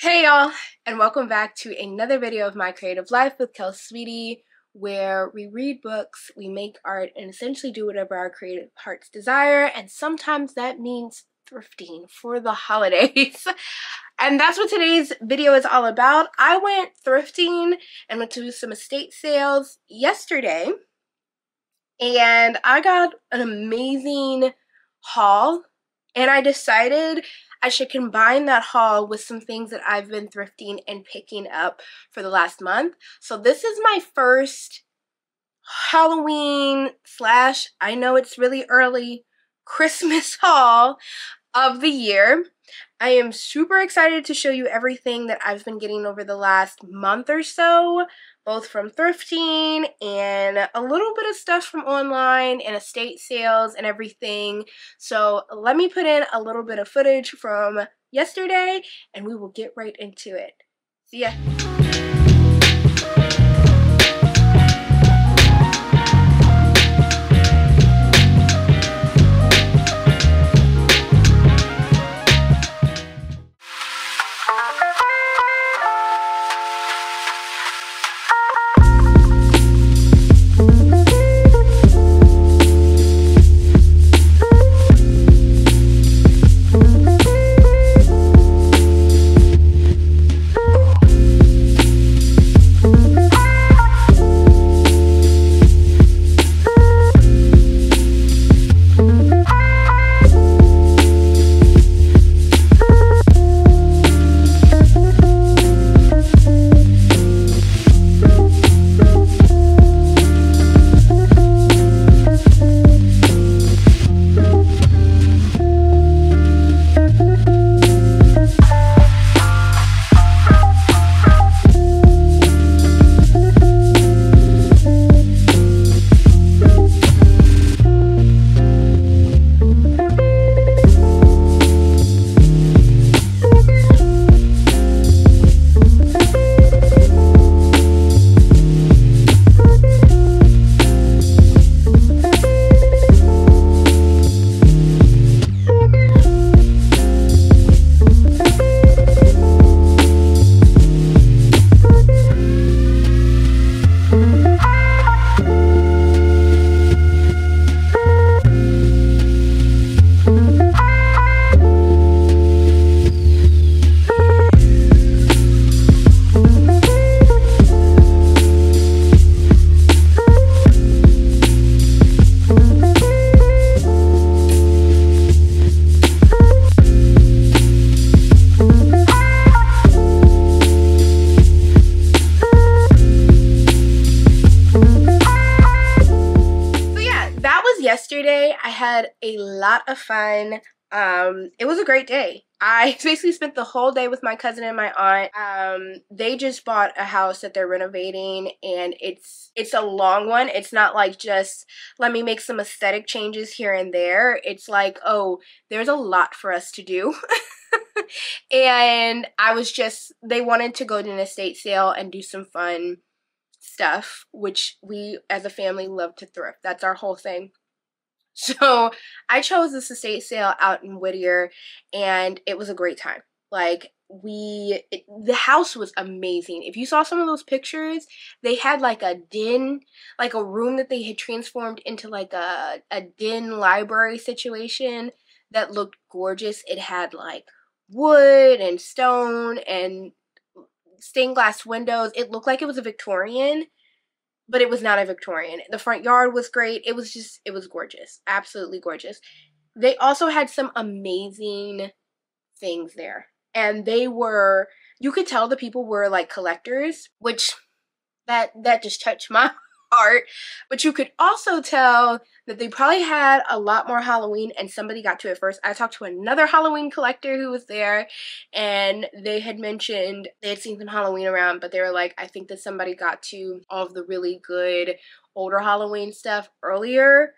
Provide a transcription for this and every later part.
Hey y'all, and welcome back to another video of My Creative Life with Kel Sweetie, where we read books, we make art, and essentially do whatever our creative hearts desire, and sometimes that means thrifting for the holidays. And that's what today's video is all about. I went thrifting and went to some estate sales yesterday, and I got an amazing haul, and I decided I should combine that haul with some things that I've been thrifting and picking up for the last month. So this is my first Halloween slash, I know it's really early, Christmas haul of the year. I am super excited to show you everything that I've been getting over the last month or so, both from thrifting and a little bit of stuff from online and estate sales and everything. So let me put in a little bit of footage from yesterday and we will get right into it. See ya. Yesterday, I had a lot of fun. It was a great day. I basically spent the whole day with my cousin and my aunt. They just bought a house that they're renovating, and it's a long one. It's not like just let me make some aesthetic changes here and there. It's like, oh, there's a lot for us to do. And they wanted to go to an estate sale and do some fun stuff, which we as a family love to thrift. That's our whole thing. So I chose this estate sale out in Whittier, and it was a great time. Like, the house was amazing. If you saw some of those pictures, they had like a den, like a room that they had transformed into like a den library situation that looked gorgeous. It had like wood and stone and stained glass windows. It looked like it was a Victorian, but it was not a Victorian. The front yard was great. It was gorgeous. Absolutely gorgeous. They also had some amazing things there. And you could tell the people were like collectors, which that just touched my heart. But you could also tell that they probably had a lot more Halloween and somebody got to it first. I talked to another Halloween collector who was there, and they had mentioned they had seen some Halloween around, but they were like, I think that somebody got to all of the really good older Halloween stuff earlier,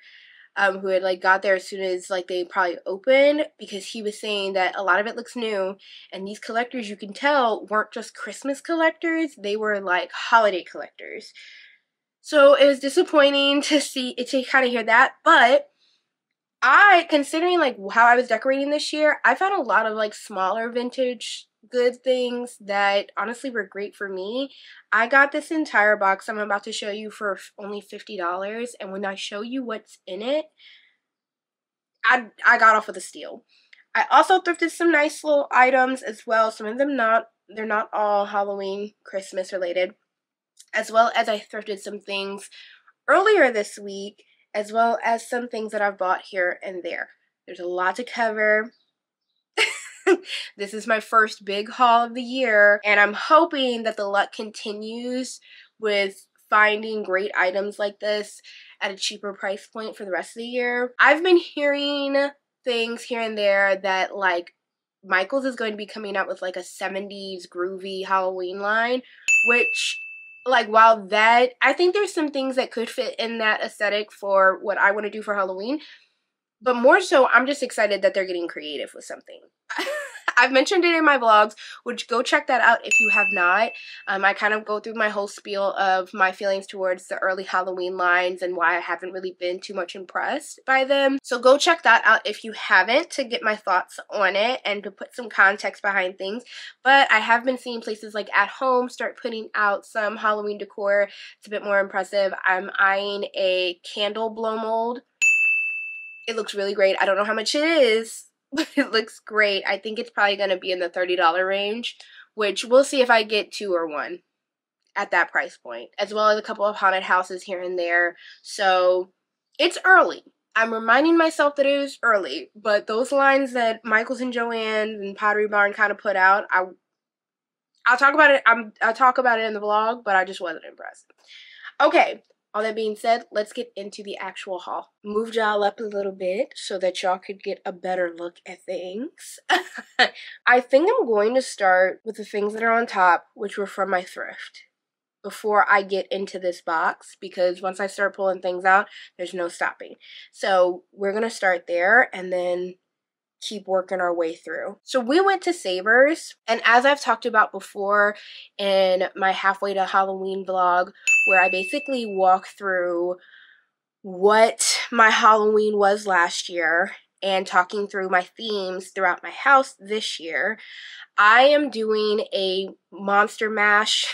who had like got there as soon as like they probably opened, because he was saying that a lot of it looks new, and these collectors, you can tell, weren't just Christmas collectors, they were like holiday collectors. So it was disappointing to kind of hear that, but considering like how I was decorating this year, I found a lot of like smaller vintage good things that honestly were great for me. I got this entire box I'm about to show you for only $50, and when I show you what's in it, I got off with a steal. I also thrifted some nice little items as well. Some of them they're not all Halloween, Christmas related. As well as I thrifted some things earlier this week, as well as some things that I've bought here and there. There's a lot to cover. This is my first big haul of the year, and I'm hoping that the luck continues with finding great items like this at a cheaper price point for the rest of the year. I've been hearing things here and there that like Michaels is going to be coming out with like a 70s groovy Halloween line, which like while that I think there's some things that could fit in that aesthetic for what I want to do for Halloween, but more so I'm just excited that they're getting creative with something. I've mentioned it in my vlogs, which go check that out if you have not. I kind of go through my whole spiel of my feelings towards the early Halloween lines and why I haven't really been too much impressed by them. So go check that out if you haven't, to get my thoughts on it and to put some context behind things. But I have been seeing places like At Home start putting out some Halloween decor. It's a bit more impressive. I'm eyeing a candle blow mold. It looks really great. I don't know how much it is, but it looks great. I think it's probably going to be in the $30 range, which we'll see if I get 2 or 1 at that price point, as well as a couple of haunted houses here and there. So it's early. I'm reminding myself that it is early, but those lines that Michaels and Joann's and Pottery Barn kind of put out, I'll talk about it. I'll talk about it in the vlog, but I just wasn't impressed. Okay. All that being said, let's get into the actual haul. Moved y'all up a little bit so that y'all could get a better look at things. I think I'm going to start with the things that are on top, which were from my thrift, before I get into this box, because once I start pulling things out, there's no stopping. So we're going to start there and then keep working our way through. So we went to Savers, and as I've talked about before in my halfway to Halloween vlog, where I basically walk through what my Halloween was last year and talking through my themes throughout my house this year, I am doing a Monster Mash,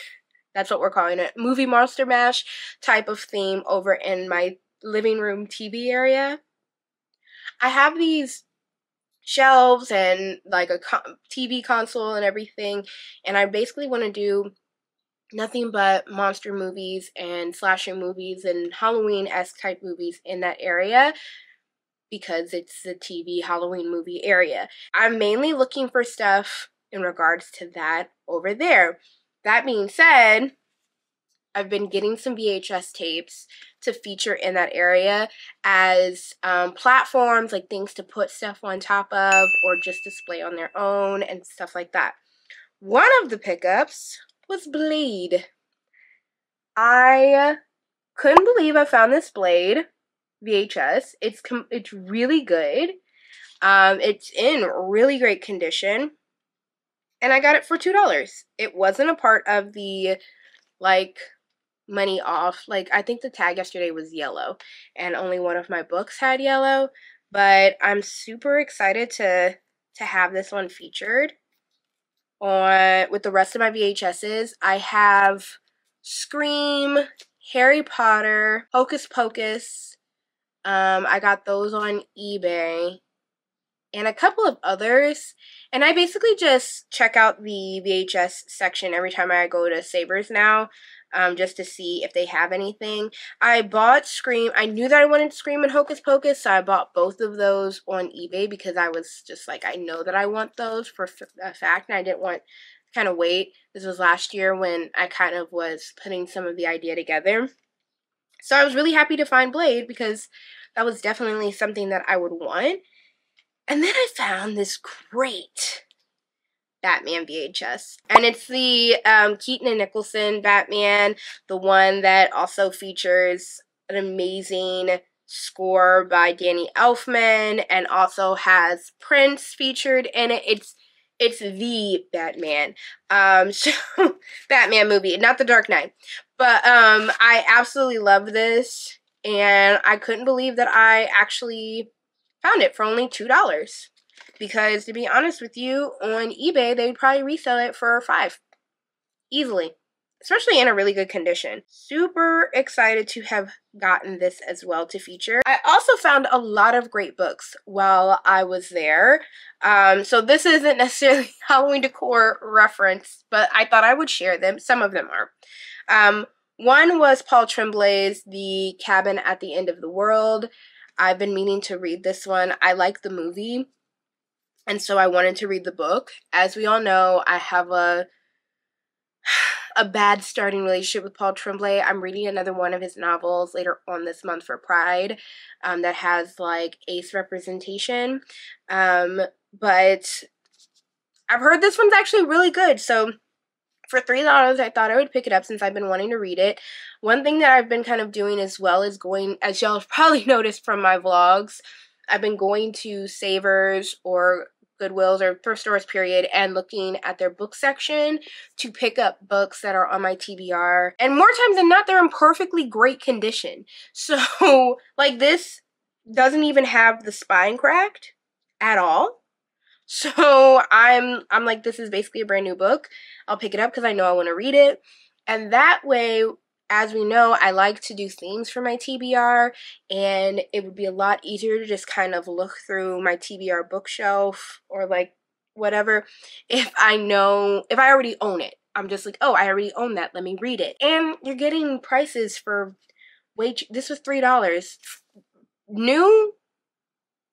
that's what we're calling it, movie Monster Mash type of theme over in my living room TV area. I have these shelves and like a TV console and everything, and I basically want to do nothing but monster movies and slasher movies and Halloween-esque type movies in that area, because it's the TV Halloween movie area. I'm mainly looking for stuff in regards to that over there. That being said, I've been getting some VHS tapes to feature in that area as platforms, like things to put stuff on top of or just display on their own and stuff like that. One of the pickups was Blade. I couldn't believe I found this Blade VHS. It's really good. It's in really great condition, and I got it for $2. It wasn't a part of the like money off. Like, I think the tag yesterday was yellow and only one of my books had yellow, but I'm super excited to have this one featured on with the rest of my VHSs. I have Scream, Harry Potter, Hocus Pocus. I got those on eBay, and a couple of others. And I basically just check out the VHS section every time I go to Savers now, just to see if they have anything. I bought Scream. I knew that I wanted Scream and Hocus Pocus, so I bought both of those on eBay because I was just like, I know that I want those for a fact, and I didn't want to kind of wait. This was last year when I kind of was putting some of the idea together. So I was really happy to find Blade because that was definitely something that I would want. And then I found this great Batman VHS. And it's the Keaton and Nicholson Batman, the one that also features an amazing score by Danny Elfman and also has Prince featured in it. It's the Batman. So Batman movie, not the Dark Knight. But I absolutely love this, and I couldn't believe that I actually found it for only $2. because to be honest with you, on eBay, they would probably resell it for $5. Easily. Especially in a really good condition. Super excited to have gotten this as well to feature. I also found a lot of great books while I was there. So this isn't necessarily Halloween decor reference, but I thought I would share them. Some of them are. One was Paul Tremblay's The Cabin at the End of the World. I've been meaning to read this one. I like the movie, and so I wanted to read the book. As we all know, I have a bad starting relationship with Paul Tremblay. I'm reading another one of his novels later on this month for Pride that has like ace representation. But I've heard this one's actually really good. So for $3, I thought I would pick it up since I've been wanting to read it. One thing that I've been kind of doing as well is going, as y'all have probably noticed from my vlogs, I've been going to Savers or Goodwills or thrift stores period and looking at their book section to pick up books that are on my TBR. And more times than not, they're in perfectly great condition. So like this doesn't even have the spine cracked at all. So I'm like, this is basically a brand new book. I'll pick it up because I know I want to read it. And that way, as we know, I like to do themes for my TBR, and it would be a lot easier to just kind of look through my TBR bookshelf or like whatever if I already own it. I'm just like, oh, I already own that. Let me read it. And you're getting prices for this was $3. New,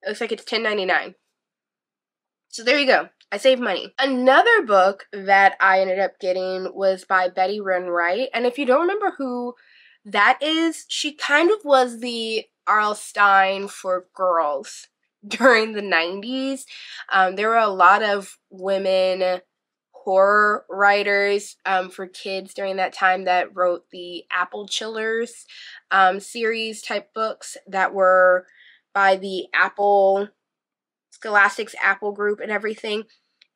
it looks like it's $10.99. So there you go. I saved money. Another book that I ended up getting was by Betty Wren Wright. And if you don't remember who that is, she kind of was the R.L. Stine for girls during the 90s. There were a lot of women horror writers for kids during that time that wrote the Apple Chillers series type books that were by the Scholastic's Apple group and everything.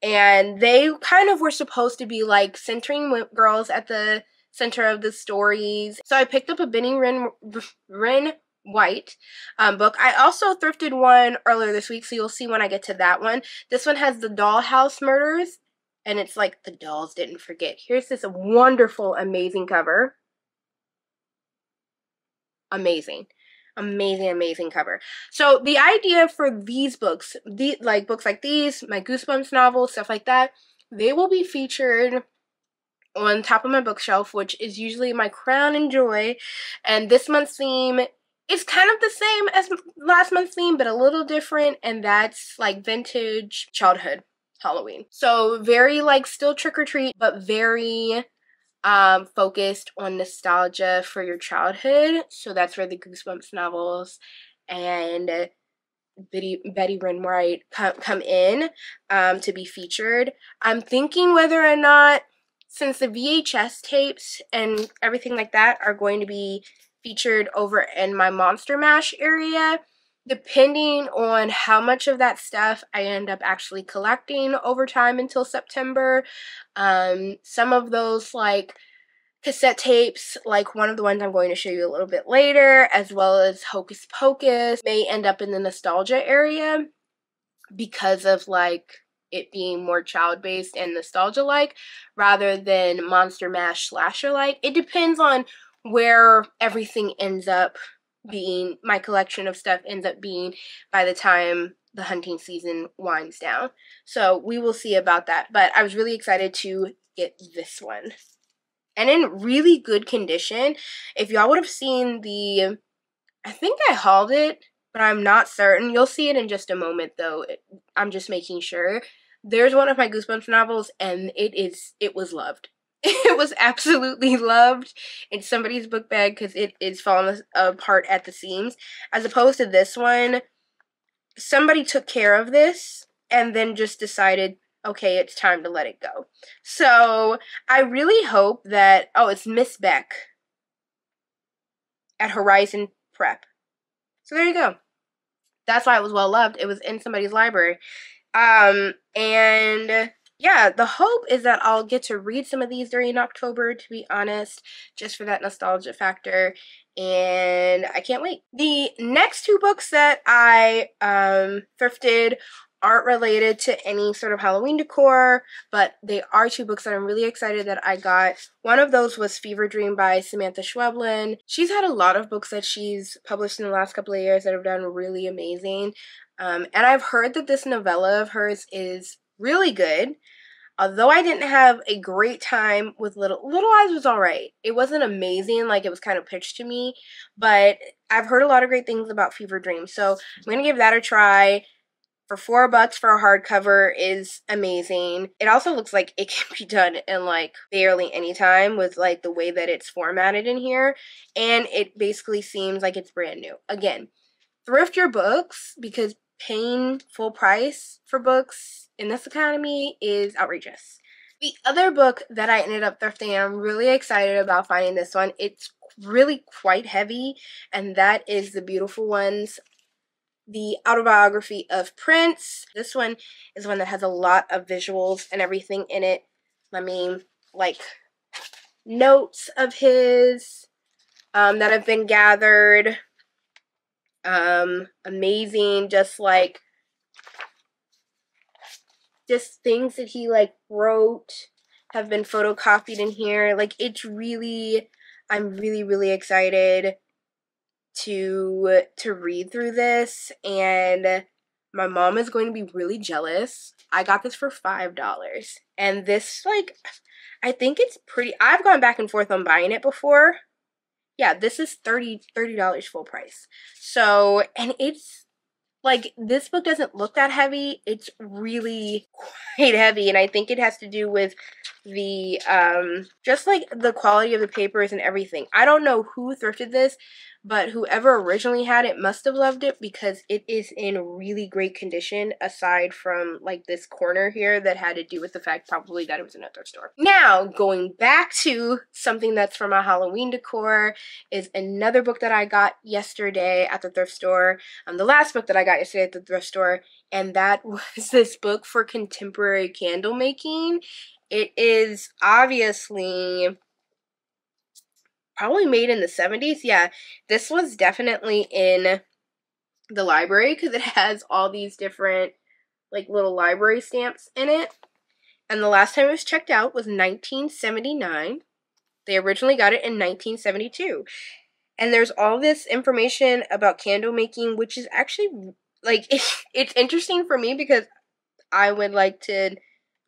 And they kind of were supposed to be like centering girls at the center of the stories. So I picked up a Betty Wren White book. I also thrifted one earlier this week, so you'll see when I get to that one. This one has the Dollhouse Murders, and it's like the dolls didn't forget. Here's this wonderful, amazing cover. Amazing. Amazing cover. So the idea for these books, books like these, my Goosebumps novels, stuff like that, they will be featured on top of my bookshelf, which is usually my crown and joy. And this month's theme is kind of the same as last month's theme, but a little different, and that's like vintage childhood Halloween. So very like still trick or treat, but very focused on nostalgia for your childhood. So that's where the Goosebumps novels and Betty Wren Wright come in to be featured. I'm thinking whether or not, since the VHS tapes and everything like that are going to be featured over in my Monster Mash area, depending on how much of that stuff I end up actually collecting over time until September. Some of those like cassette tapes, like one of the ones I'm going to show you a little bit later, as well as Hocus Pocus, may end up in the nostalgia area because of like it being more child-based and nostalgia-like rather than Monster Mash slasher-like. It depends on where everything ends up being, my collection of stuff ends up being by the time the hunting season winds down. So we will see about that. But I was really excited to get this one. And in really good condition. If y'all would have seen I think I hauled it, but I'm not certain. You'll see it in just a moment though. I'm just making sure. There's one of my Goosebumps novels, and it was loved. It was absolutely loved in somebody's book bag because it is falling apart at the seams. As opposed to this one, somebody took care of this and then just decided, okay, it's time to let it go. So I really hope that, oh, it's Miss Beck at Horizon Prep. So there you go. That's why it was well loved. It was in somebody's library. And yeah, the hope is that I'll get to read some of these during October, to be honest, just for that nostalgia factor, and I can't wait. The next two books that I thrifted aren't related to any sort of Halloween decor, but they are 2 books that I'm really excited that I got. One of those was Fever Dream by Samantha Schweblin. She's had a lot of books that she's published in the last couple of years that have done really amazing. And I've heard that this novella of hers is really good. Although I didn't have a great time with Little Eyes was alright. It wasn't amazing, like it was kind of pitched to me, but I've heard a lot of great things about Fever Dream, so I'm gonna give that a try. For $4 for a hardcover is amazing. It also looks like it can be done in like barely any time with like the way that it's formatted in here, and it basically seems like it's brand new. Again, thrift your books because paying full price for books in this economy is outrageous. The other book that I ended up thrifting, and I'm really excited about finding this one, it's really quite heavy, and that is The Beautiful Ones, the autobiography of Prince. This one is one that has a lot of visuals and everything in it. I mean, like notes of his that have been gathered. Amazing, just things that he like wrote have been photocopied in here. Like it's really, I'm really excited to read through this, and my mom is going to be really jealous. I got this for $5, and this, like, I think it's pretty, I've gone back and forth on buying it before. Yeah, this is $30 full price. So, and it's like, this book doesn't look that heavy. It's really quite heavy, and I think it has to do with the just like the quality of the papers and everything. I don't know who thrifted this, but whoever originally had it must have loved it because it is in really great condition, aside from like this corner here that had to do with the fact probably that it was in a thrift store. Now, going back to something that's from a Halloween decor is another book that I got yesterday at the thrift store. The last book that I got yesterday at the thrift store, and that was this book for contemporary candle making. It is obviously probably made in the 70s. Yeah, this was definitely in the library because it has all these different like little library stamps in it. And the last time it was checked out was 1979. They originally got it in 1972. And there's all this information about candle making, which is actually like it's interesting for me because I would like to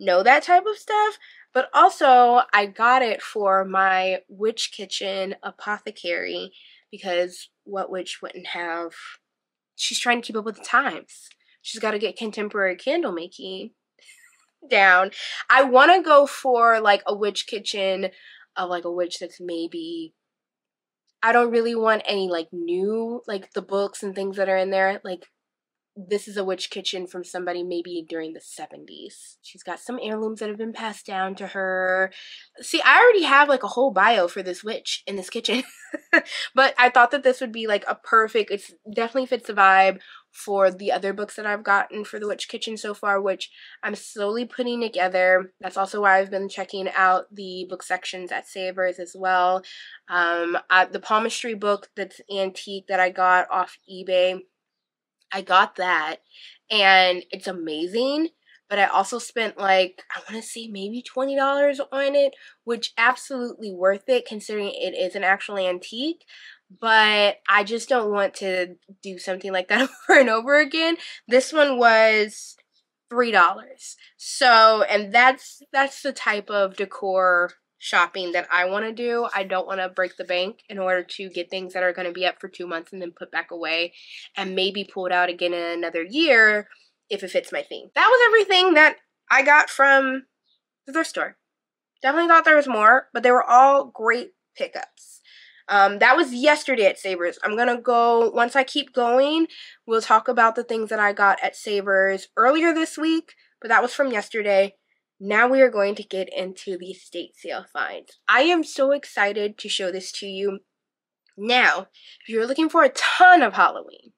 know that type of stuff. But also, I got it for my witch kitchen apothecary because what witch wouldn't have? She's trying to keep up with the times. She's got to get contemporary candle making down. I want to go for like a witch kitchen of like a witch that's maybe, I don't really want any like new, like the books and things that are in there. Like this is a witch kitchen from somebody maybe during the 70s. She's got some heirlooms that have been passed down to her. See, I already have like a whole bio for this witch in this kitchen. But I thought that this would be like a perfect, it definitely fits the vibe for the other books that I've gotten for the witch kitchen so far, which I'm slowly putting together. That's also why I've been checking out the book sections at Savers as well. The palmistry book that's antique that I got off eBay, I got that, and it's amazing, but I also spent like, I want to say maybe $20 on it, which absolutely worth it considering it is an actual antique, but I just don't want to do something like that over and over again. This one was $3. So, and that's the type of decor shopping that I want to do. I don't want to break the bank in order to get things that are going to be up for 2 months and then put back away and maybe pull it out again in another year if it fits my theme. That was everything that I got from the thrift store. Definitely thought there was more, but they were all great pickups. That was yesterday at Savers. I'm going to go, once I keep going, we'll talk about the things that I got at Savers earlier this week, but that was from yesterday. Now we are going to get into the estate sale finds. I am so excited to show this to you. Now, if you're looking for a ton of Halloween,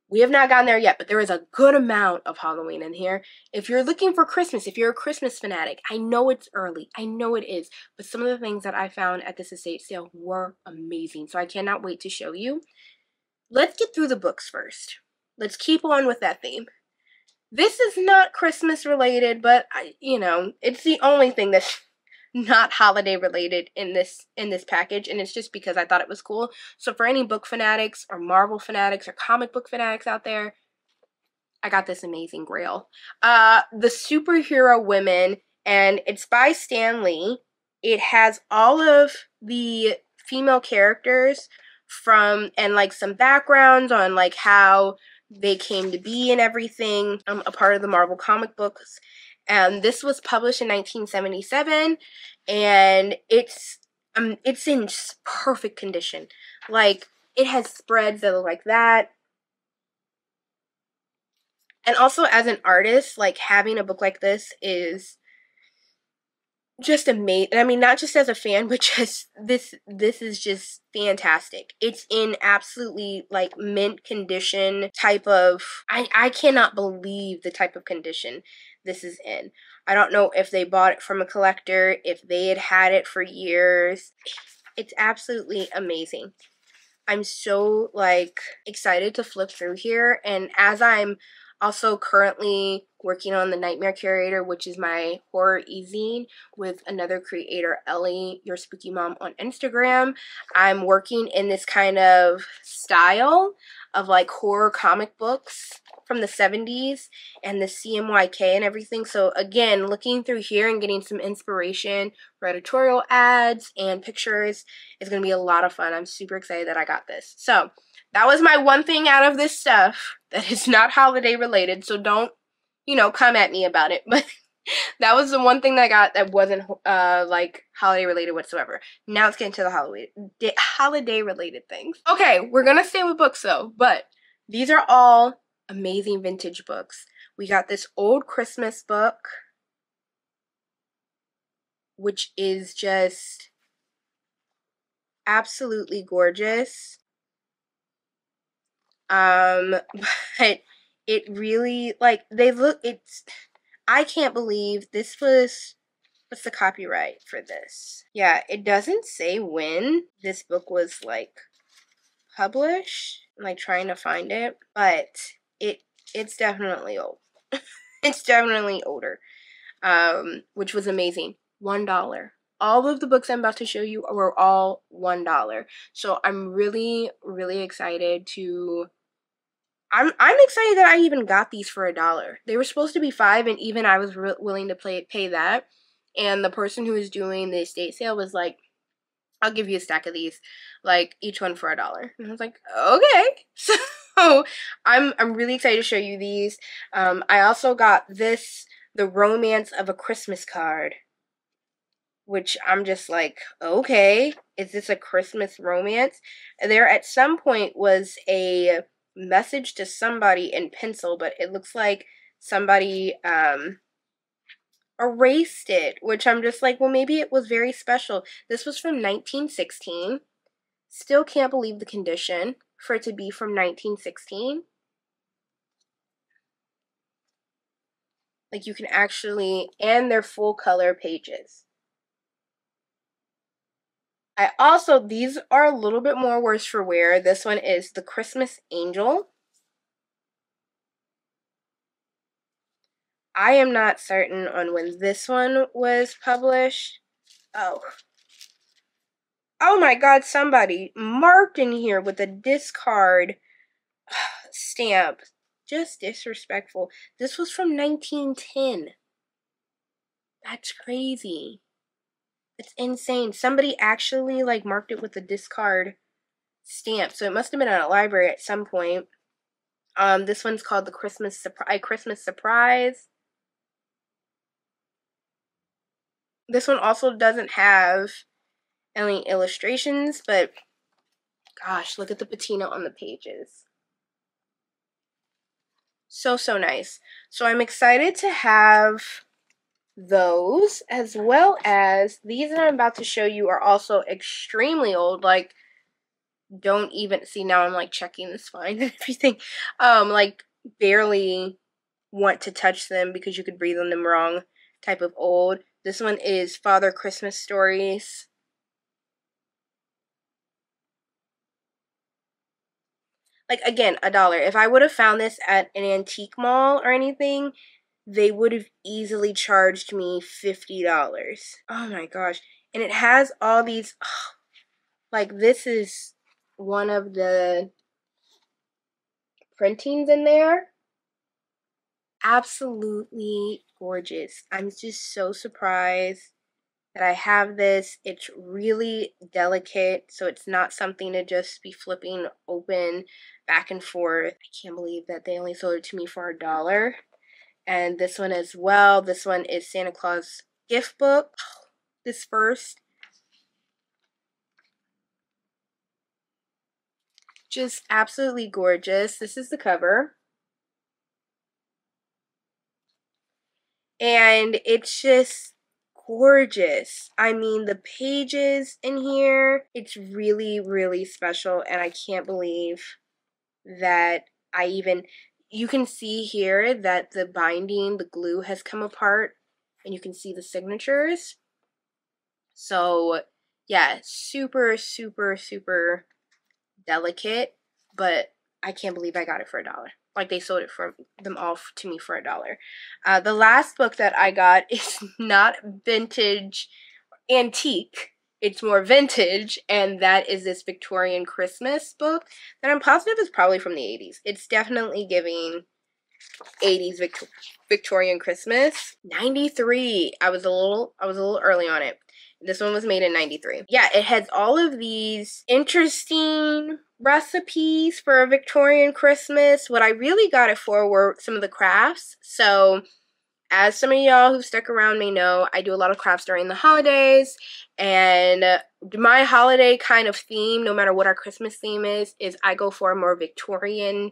we have not gotten there yet, but there is a good amount of Halloween in here. If you're looking for Christmas, if you're a Christmas fanatic, I know it's early. I know it is. But some of the things that I found at this estate sale were amazing. So I cannot wait to show you. Let's get through the books first. Let's keep on with that theme. This is not Christmas related, but you know, it's the only thing that's not holiday related in this package, and it's just because I thought it was cool. So for any book fanatics or Marvel fanatics or comic book fanatics out there, I got this amazing grail. The Superhero Women, and it's by Stan Lee. It has all of the female characters from, and like some backgrounds on like how they came to be and everything, a part of the Marvel comic books. And this was published in 1977, and it's in perfect condition. Like, it has spreads that look like that. And also, as an artist, like, having a book like this is just amazing. I mean, not just as a fan, but just this is just fantastic. It's in absolutely like mint condition type of, I cannot believe the type of condition this is in. I don't know if they bought it from a collector, if they had it for years. It's absolutely amazing. I'm so like excited to flip through here, and as I'm also currently working on the Nightmare Curator, which is my horror e-zine with another creator, Ellie, Your Spooky Mom, on Instagram. I'm working in this kind of style of like horror comic books from the 70s and the CMYK and everything. So again, looking through here and getting some inspiration for editorial ads and pictures is going to be a lot of fun. I'm super excited that I got this. So that was my one thing out of this stuff that is not holiday related, so don't, you know, come at me about it. But that was the one thing that I got that wasn't like holiday related whatsoever. Now let's get into the holiday related things. Okay, we're gonna stay with books though, but these are all amazing vintage books. We got this old Christmas book, which is just absolutely gorgeous. But it really, like, I can't believe this was, what's the copyright for this? Yeah, it doesn't say when this book was, like, published. I'm, like, trying to find it, but it's definitely old. It's definitely older, which was amazing. $1. All of the books I'm about to show you were all $1. So I'm really, really excited to... I'm excited that I even got these for $1. They were supposed to be $5, and even I was willing to pay that. And the person who was doing the estate sale was like, I'll give you a stack of these, like each one for $1. And I was like, okay. So I'm really excited to show you these. I also got this, The Romance of a Christmas Card, which I'm just like, okay, is this a Christmas romance? There at some point was a message to somebody in pencil, but it looks like somebody erased it, which I'm just like, well, maybe it was very special. This was from 1916. Still can't believe the condition for it to be from 1916. Like, you can actually, and they're full color pages. These are a little bit more worse for wear. This one is The Christmas Angel. I am not certain on when this one was published. Oh my god, somebody marked in here with a discard stamp. Just disrespectful. This was from 1910. That's crazy. It's insane. Somebody actually like marked it with a discard stamp. So it must have been at a library at some point. This one's called The Christmas Surprise. This one also doesn't have any illustrations, but gosh, look at the patina on the pages. So nice. So I'm excited to have those, as well as these that I'm about to show you are also extremely old. Like, don't even see, now I'm like checking the spine and everything. Like, barely want to touch them because you could breathe on them wrong type of old. This one is Father Christmas Stories. Like, again, $1. If I would have found this at an antique mall or anything, they would have easily charged me $50. Oh my gosh. And it has all these, like, this is one of the printings in there. Absolutely gorgeous. I'm just so surprised that I have this. It's really delicate, so it's not something to just be flipping open back and forth. I can't believe that they only sold it to me for $1. And this one as well. This one is Santa Claus gift book. This first. Just absolutely gorgeous. This is the cover. And it's just gorgeous. I mean, the pages in here, it's really, really special. And I can't believe that you can see here that the binding, the glue has come apart. And you can see the signatures. So, yeah, super, super, super delicate, but I can't believe I got it for $1. Like, they sold it for them all to me for $1. The last book that I got is not vintage antique. It's more vintage, and that is this Victorian Christmas book that I'm positive is probably from the 80s. It's definitely giving 80s Victorian Christmas. 93. I was a little early on it. This one was made in 93. Yeah, it has all of these interesting recipes for a Victorian Christmas. What I really got it for were some of the crafts. So, as some of y'all who've stuck around may know, I do a lot of crafts during the holidays. And my holiday kind of theme, no matter what our Christmas theme is I go for a more Victorian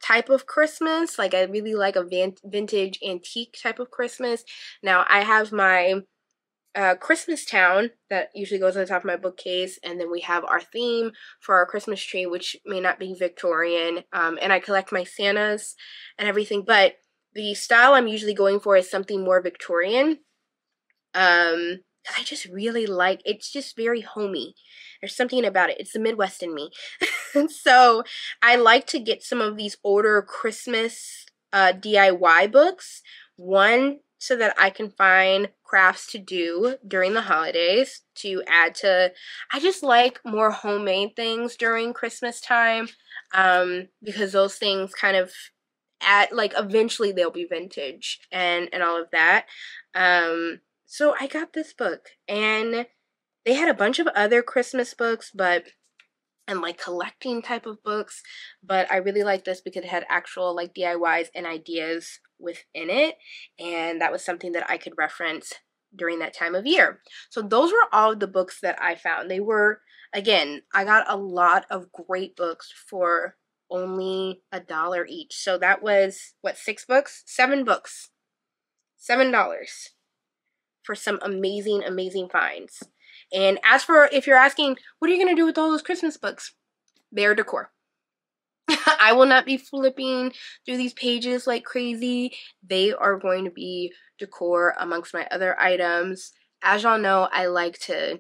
type of Christmas. Like, I really like a vintage antique type of Christmas. Now, I have my Christmas town that usually goes on the top of my bookcase, and then we have our theme for our Christmas tree, which may not be Victorian, and I collect my Santas and everything, but the style I'm usually going for is something more Victorian. I just really like, it's just very homey. There's something about it. It's the Midwest in me. So I like to get some of these older Christmas DIY books. One, so that I can find crafts to do during the holidays to add to. I just like more homemade things during Christmas time, because those things kind of eventually they'll be vintage and all of that. So I got this book, and they had a bunch of other Christmas books, and like collecting type of books, but I really like this because it had actual like DIYs and ideas within it, and that was something that I could reference during that time of year. So those were all the books that I found. They were, again, I got a lot of great books for only $1 each. So that was, what, 6 books? 7 books. $7 for some amazing, amazing finds. And as for, if you're asking, what are you going to do with all those Christmas books? They're decor. I will not be flipping through these pages like crazy. They are going to be decor amongst my other items. As y'all know, I like to,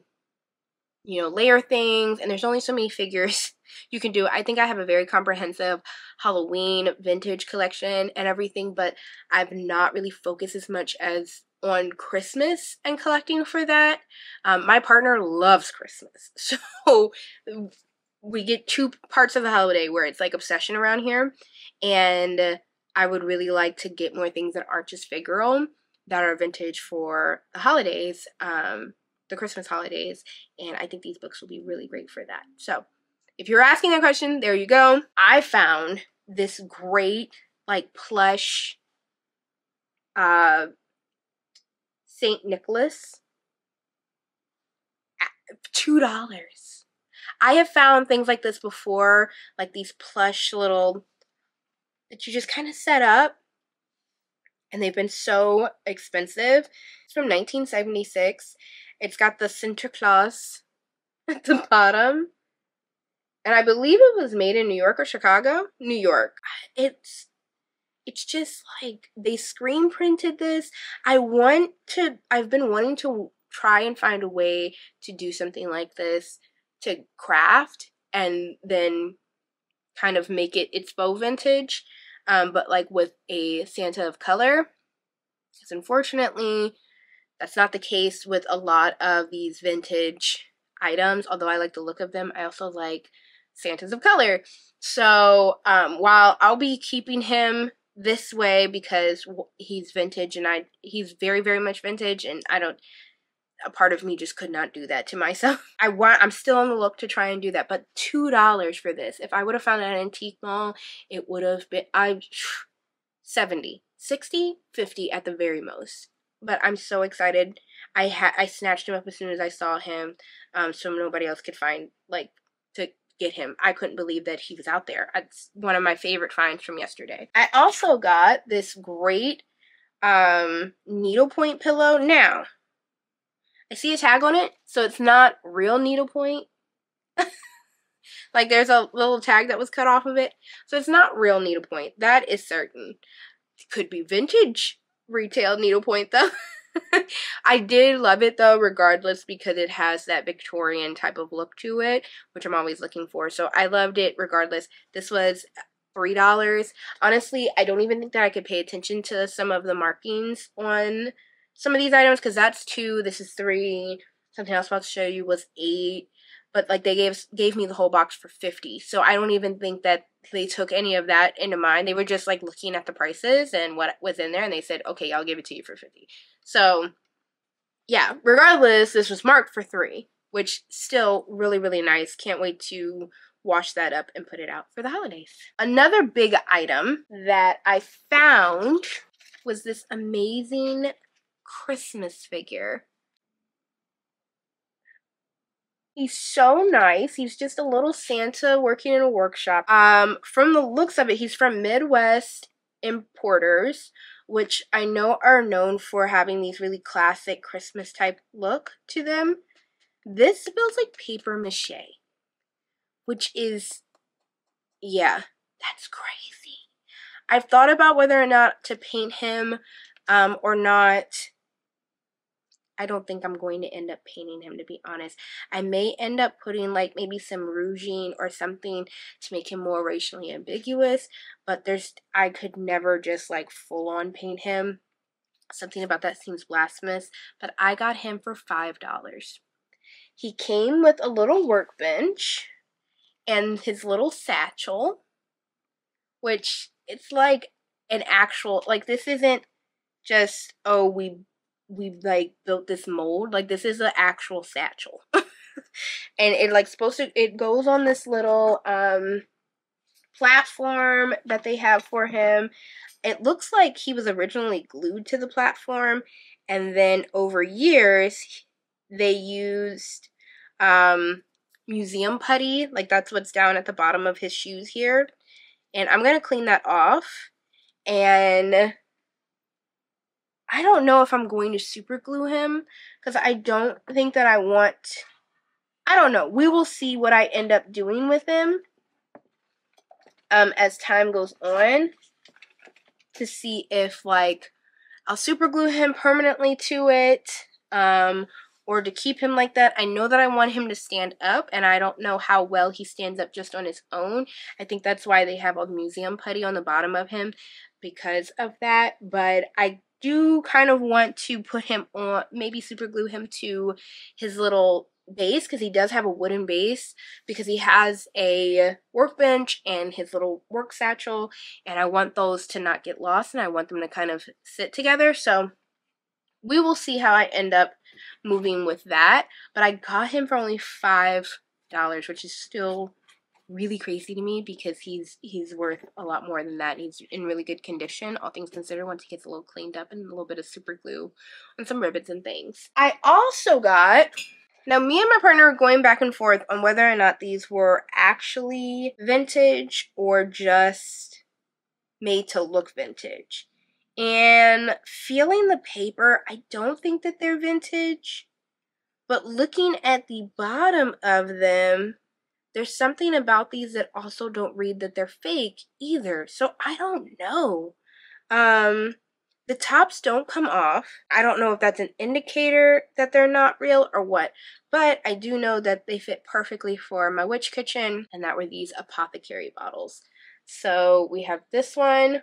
layer things, and there's only so many figures you can do. I think I have a very comprehensive Halloween vintage collection and everything, but I've not really focused as much as on Christmas and collecting for that. My partner loves Christmas, so we get 2 parts of the holiday where it's like obsession around here, and I would really like to get more things that aren't just figural, that are vintage for the holidays, the Christmas holidays, and I think these books will be really great for that. So if you're asking that question, there you go. I found this great like plush St. Nicholas at $2. I have found things like this before, like these plush little that you just kind of set up, and they've been so expensive. It's from 1976. It's got the Santa Claus at the bottom, and I believe it was made in New York or Chicago? New York. It's just like they screen printed this. I've been wanting to try and find a way to do something like this, to craft and then kind of make it its faux vintage, but like with a Santa of color. Because unfortunately, that's not the case with a lot of these vintage items. Although I like the look of them, I also like Santas of color. So while I'll be keeping him this way because he's vintage and he's very, very much vintage, and a part of me just could not do that to myself. I'm still on the look to try and do that, but $2 for this. If I would have found it at an antique mall, it would have been 70, 60, 50 at the very most. But I'm so excited. I snatched him up as soon as I saw him, so nobody else could find, like, to get him. I couldn't believe that he was out there. It's one of my favorite finds from yesterday. I also got this great needlepoint pillow. Now, I see a tag on it, so it's not real needlepoint. Like, there's a little tag that was cut off of it, so it's not real needlepoint. That is certain. It could be vintage retail needlepoint, though. I did love it, though, regardless, because it has that Victorian type of look to it, which I'm always looking for. So I loved it regardless. This was $3. Honestly, I don't even think that I could pay attention to some of the markings on some of these items, because that's $2, this is $3. Something else I'm about to show you was $8. But like they gave me the whole box for $50. So I don't even think that they took any of that into mind. They were just like looking at the prices and what was in there, and they said, okay, I'll give it to you for $50. So yeah, regardless, this was marked for $3, which still really, really nice. Can't wait to wash that up and put it out for the holidays. Another big item that I found was this amazing Christmas figure. He's so nice. He's just a little Santa working in a workshop. From the looks of it, he's from Midwest Importers, which I know are known for having these really classic Christmas type look to them. This feels like paper mache, which is, yeah, that's crazy. I've thought about whether or not to paint him or not. I don't think I'm going to end up painting him, to be honest. I may end up putting like maybe some rouging or something to make him more racially ambiguous, but I could never just like full on paint him. Something about that seems blasphemous, but I got him for $5. He came with a little workbench and his little satchel, which it's like an actual, like this isn't just, oh, we like built this mold. Like this is an actual satchel. And it like it goes on this little platform that they have for him. It looks like he was originally glued to the platform, and then over years they used museum putty. Like that's what's down at the bottom of his shoes here. And I'm gonna clean that off, and I don't know if I'm going to super glue him, because I don't think that I don't know. We will see what I end up doing with him as time goes on, to see if like I'll super glue him permanently to it or to keep him like that. I know that I want him to stand up, and I don't know how well he stands up just on his own. I think that's why they have a museum putty on the bottom of him, because of that. But I do kind of want to put him on, maybe super glue him to his little base, because he does have a wooden base, because he has a workbench and his little work satchel, and I want those to not get lost, and I want them to kind of sit together. So we will see how I end up moving with that. But I got him for only $5, which is still really crazy to me, because he's worth a lot more than that. He's in really good condition, all things considered, once he gets a little cleaned up and a little bit of super glue and some ribbons and things. I also got, now me and my partner are going back and forth on whether or not these were actually vintage or just made to look vintage. And feeling the paper, I don't think that they're vintage, but looking at the bottom of them, there's something about these that also don't read that they're fake either. So I don't know. The tops don't come off. I don't know if that's an indicator that they're not real or what, but I do know that they fit perfectly for my witch kitchen, and that were these apothecary bottles. So we have this one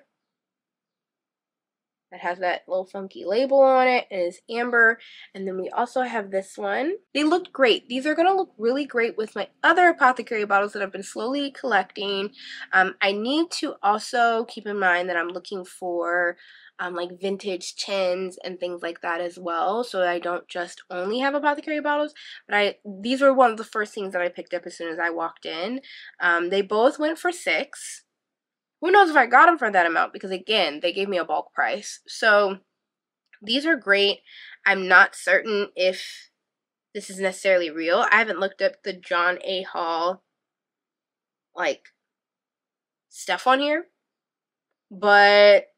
that has that little funky label on it. It is amber. And then we also have this one. They look great. These are going to look really great with my other apothecary bottles that I've been slowly collecting. I need to also keep in mind that I'm looking for like vintage tins and things like that as well, so I don't just only have apothecary bottles. But these were one of the first things that I picked up as soon as I walked in. They both went for $6. Who knows if I got them for that amount, because again, they gave me a bulk price. So these are great. I'm not certain if this is necessarily real. I haven't looked up the John A. Hall like stuff on here, but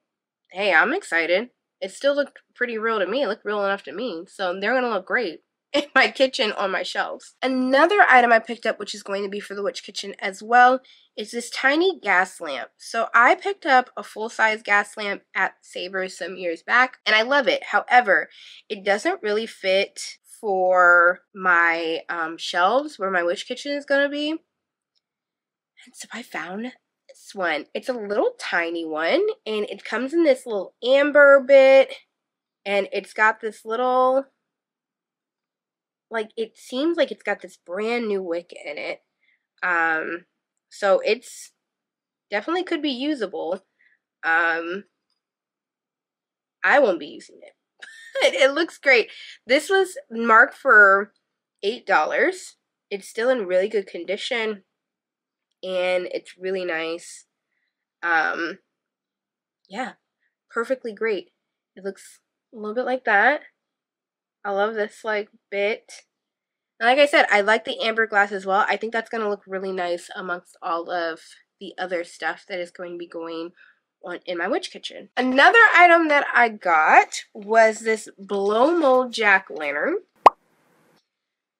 hey, I'm excited. It still looked pretty real to me. It looked real enough to me. So they're gonna look great in my kitchen on my shelves. Another item I picked up, which is going to be for the witch kitchen as well, is this tiny gas lamp. So I picked up a full-size gas lamp at Savers some years back, and I love it. However, it doesn't really fit for my shelves where my witch kitchen is going to be. And so I found this one. It's a little tiny one, and it comes in this little amber bit, and it's got this little, like, it seems like it's got this brand new wick in it. So it's definitely could be usable. I won't be using it. It looks great. This was marked for $8. It's still in really good condition, and it's really nice. Yeah, perfectly great. It looks a little bit like that. I love this like bit. And like I said, I like the amber glass as well. I think that's going to look really nice amongst all of the other stuff that is going to be going on in my witch kitchen. Another item that I got was this blow mold jack-o'-lantern.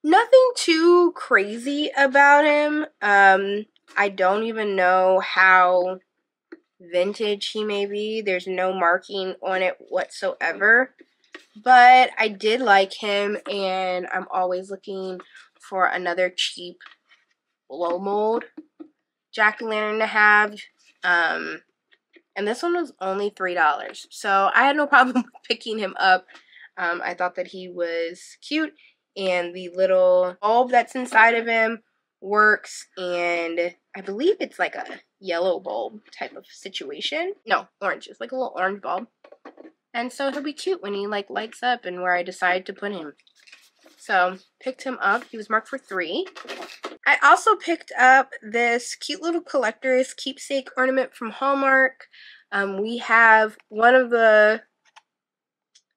Nothing too crazy about him. I don't even know how vintage he may be. There's no marking on it whatsoever. But I did like him, and I'm always looking for another cheap blow mold jack-o'-lantern to have. And this one was only $3. So I had no problem picking him up. I thought that he was cute, and the little bulb that's inside of him works, and I believe it's like a yellow bulb type of situation. No, orange. It's like a little orange bulb. And so he'll be cute when he like lights up and where I decide to put him. So picked him up. He was marked for $3. I also picked up this cute little collector's keepsake ornament from Hallmark. We have one of the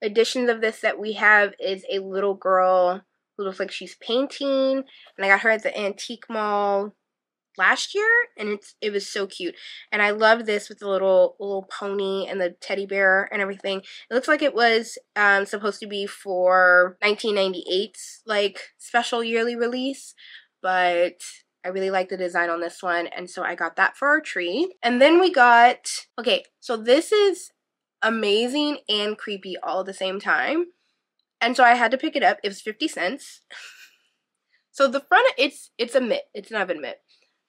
editions of this that we have is a little girl who looks like she's painting, and I got her at the antique mall last year, and it was so cute. And I love this with the little pony and the teddy bear and everything. It looks like it was supposed to be for 1998's like special yearly release, but I really like the design on this one, and so I got that for our tree. And then we got, okay, so this is amazing and creepy all at the same time, and so I had to pick it up. It was 50 cents. So the front, it's a mitt. It's an oven mitt.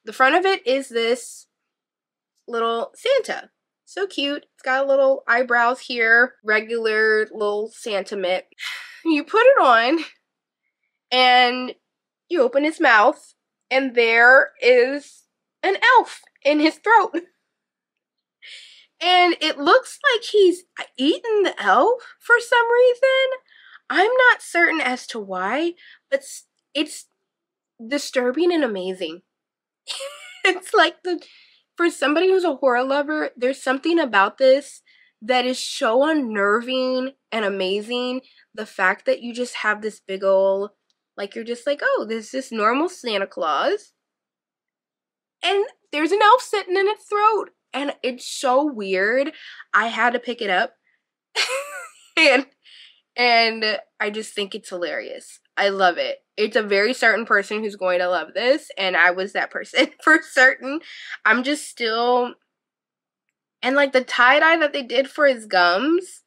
The front of it is this little Santa. So cute. It's got little eyebrows here. Regular little Santa mitt. You put it on, and you open his mouth, and there is an elf in his throat. And it looks like he's eaten the elf for some reason. I'm not certain as to why, but it's disturbing and amazing. It's like for somebody who's a horror lover, there's something about this that is so unnerving and amazing. The fact that you just have this big old, like, you're just like, oh, there's this normal Santa Claus, and there's an elf sitting in its throat, and it's so weird. I had to pick it up, and I just think it's hilarious. I love it. It's a very certain person who's going to love this, and I was that person for certain. I'm just still, and like the tie-dye that they did for his gums,